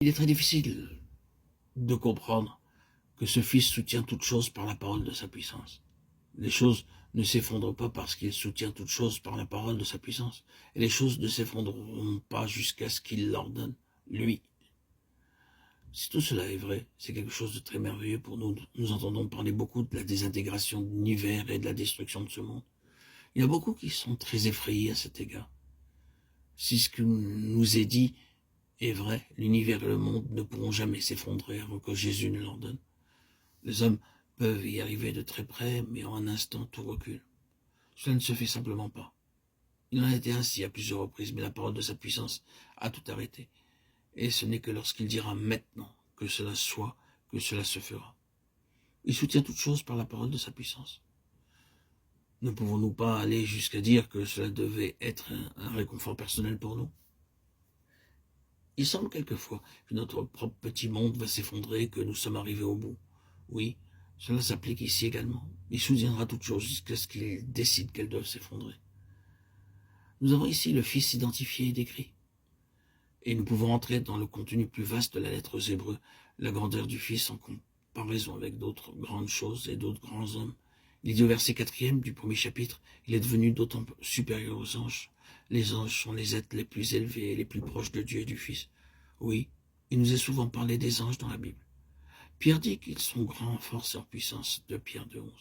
Il est très difficile de comprendre que ce Fils soutient toutes choses par la parole de sa puissance. Les choses ne s'effondrent pas parce qu'il soutient toutes choses par la parole de sa puissance. Et les choses ne s'effondreront pas jusqu'à ce qu'il l'ordonne, lui. Si tout cela est vrai, c'est quelque chose de très merveilleux pour nous. Nous entendons parler beaucoup de la désintégration de l'univers et de la destruction de ce monde. Il y a beaucoup qui sont très effrayés à cet égard. Si ce que nous est dit est vrai, l'univers et le monde ne pourront jamais s'effondrer avant que Jésus ne l'ordonne. Les hommes peuvent y arriver de très près, mais en un instant tout recule. Cela ne se fait simplement pas. Il en a été ainsi à plusieurs reprises, mais la parole de sa puissance a tout arrêté. Et ce n'est que lorsqu'il dira maintenant que cela soit, que cela se fera. Il soutient toutes choses par la parole de sa puissance. Ne pouvons-nous pas aller jusqu'à dire que cela devait être un réconfort personnel pour nous? Il semble quelquefois que notre propre petit monde va s'effondrer, que nous sommes arrivés au bout. Oui, cela s'applique ici également. Il soutiendra toutes choses jusqu'à ce qu'il décide qu'elles doivent s'effondrer. Nous avons ici le Fils identifié et décrit. Et nous pouvons entrer dans le contenu plus vaste de la lettre aux Hébreux, la grandeur du Fils en comparaison avec d'autres grandes choses et d'autres grands hommes. Il dit au verset 4e du premier chapitre, il est devenu d'autant supérieur aux anges. Les anges sont les êtres les plus élevés et les plus proches de Dieu et du Fils. Oui, il nous est souvent parlé des anges dans la Bible. Pierre dit qu'ils sont grands en force et en puissance, de Pierre 2,11.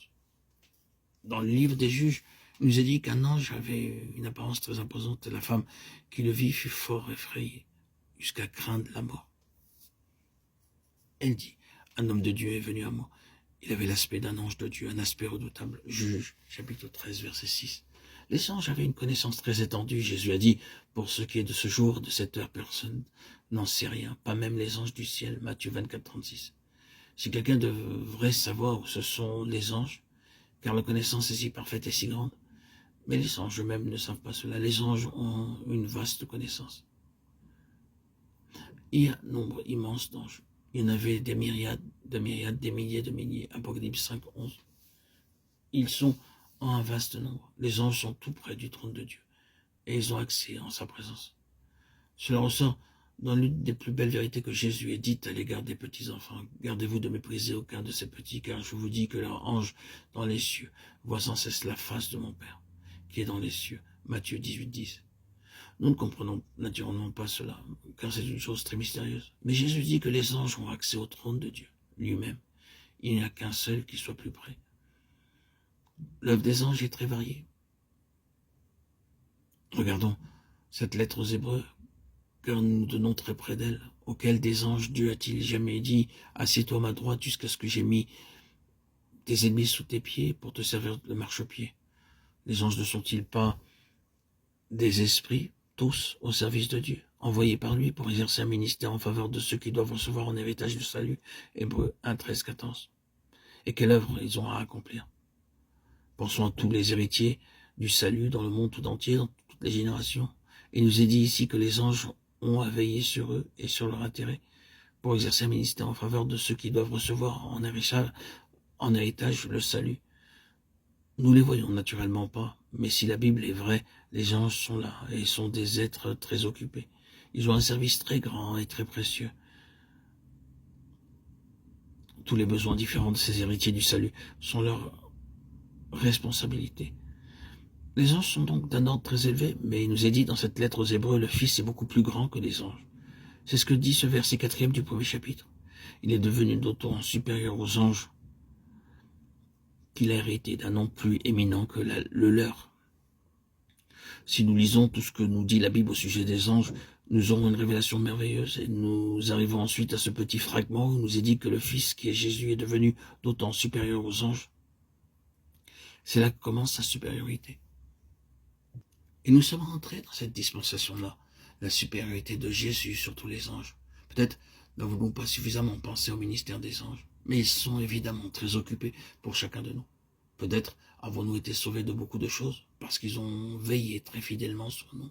Dans le livre des Juges, il nous est dit qu'un ange avait une apparence très imposante et la femme qui le vit fut fort effrayée, jusqu'à craindre la mort. Elle dit, un homme de Dieu est venu à moi. Il avait l'aspect d'un ange de Dieu, un aspect redoutable. Juge, chapitre 13, verset 6. Les anges avaient une connaissance très étendue. Jésus a dit, pour ce qui est de ce jour, de cette heure, personne n'en sait rien, pas même les anges du ciel. Matthieu 24, 36. Si quelqu'un devrait savoir où ce sont les anges, car la connaissance est si parfaite et si grande, mais les anges eux-mêmes ne savent pas cela. Les anges ont une vaste connaissance. Il y a un nombre immense d'anges. Il y en avait des myriades, des milliers de milliers. Apocalypse 5, 11. Ils sont en un vaste nombre. Les anges sont tout près du trône de Dieu. Et ils ont accès en sa présence. Cela ressort dans l'une des plus belles vérités que Jésus ait dites à l'égard des petits enfants. Gardez-vous de mépriser aucun de ces petits, car je vous dis que leur ange dans les cieux voit sans cesse la face de mon Père, qui est dans les cieux. Matthieu 18, 10. Nous ne comprenons naturellement pas cela, car c'est une chose très mystérieuse. Mais Jésus dit que les anges ont accès au trône de Dieu, lui-même. Il n'y a qu'un seul qui soit plus près. L'œuvre des anges est très variée. Regardons cette lettre aux Hébreux, car nous nous tenons très près d'elle. Auquel des anges Dieu a-t-il jamais dit, assieds-toi à ma droite jusqu'à ce que j'ai mis tes ennemis sous tes pieds pour te servir de marchepied? Les anges ne sont-ils pas des esprits, tous au service de Dieu, envoyés par lui pour exercer un ministère en faveur de ceux qui doivent recevoir en héritage du salut? Hébreux 1, 13, 14. Et quelle œuvre ils ont à accomplir? Pensons à tous les héritiers du salut dans le monde tout entier, dans toutes les générations. Il nous est dit ici que les anges ont à veiller sur eux et sur leur intérêt pour exercer un ministère en faveur de ceux qui doivent recevoir en héritage le salut. Nous les voyons naturellement pas, mais si la Bible est vraie, les anges sont là et sont des êtres très occupés. Ils ont un service très grand et très précieux. Tous les besoins différents de ces héritiers du salut sont leur responsabilité. Les anges sont donc d'un ordre très élevé, mais il nous est dit dans cette lettre aux Hébreux, le Fils est beaucoup plus grand que les anges. C'est ce que dit ce verset 4e du premier chapitre. Il est devenu d'autant supérieur aux anges qu'il a hérité d'un nom plus éminent que le leur. Si nous lisons tout ce que nous dit la Bible au sujet des anges, nous aurons une révélation merveilleuse et nous arrivons ensuite à ce petit fragment où il nous est dit que le Fils qui est Jésus est devenu d'autant supérieur aux anges. C'est là que commence sa supériorité. Et nous sommes rentrés dans cette dispensation-là, la supériorité de Jésus sur tous les anges. Peut-être n'avons-nous pas suffisamment pensé au ministère des anges, mais ils sont évidemment très occupés pour chacun de nous. Peut-être avons-nous été sauvés de beaucoup de choses, parce qu'ils ont veillé très fidèlement sur nous.